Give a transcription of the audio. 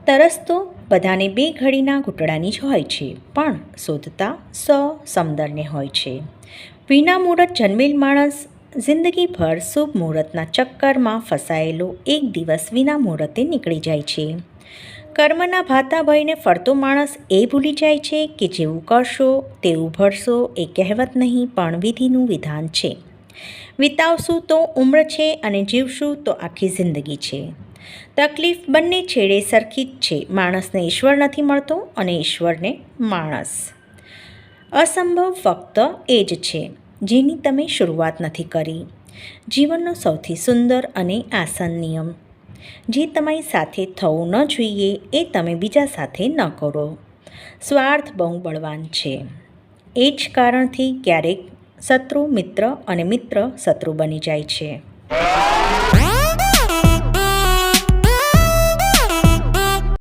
તરસ તો બધાને બે ઘડીના ઘૂંટડાની જ હોય છે, પણ શોધતા સમદરને હોય છે. વિના મુહૂર્ત જન્મેલ માણસ જિંદગીભર શુભ મુહૂર્તના ચક્કરમાં ફસાયેલો એક દિવસ વિના મુહૂર્તે નીકળી જાય છે. કર્મના ભાતા ભયને ફરતો માણસ એ ભૂલી જાય છે કે જેવું કરશો તેવું ભરશો એ કહેવત નહીં પણ વિધિનું વિધાન છે. વિતાવશું તો ઉંમર છે અને જીવશું તો આખી જિંદગી છે. તકલીફ બંને છેડે સરખી જ છે. માણસને ઈશ્વર નથી મળતો અને ઈશ્વરને માણસ. અસંભવ ફક્ત એ જ છે જેની તમે શરૂઆત નથી કરી. જીવનનો સૌથી સુંદર અને આસાન નિયમ: જે તમારી સાથે થવું ન જોઈએ એ તમે બીજા સાથે ન કરો. સ્વાર્થ બહુ બળવાન છે. એ જ કારણથી ક્યારેક શત્રુ મિત્ર અને મિત્ર શત્રુ બની જાય છે.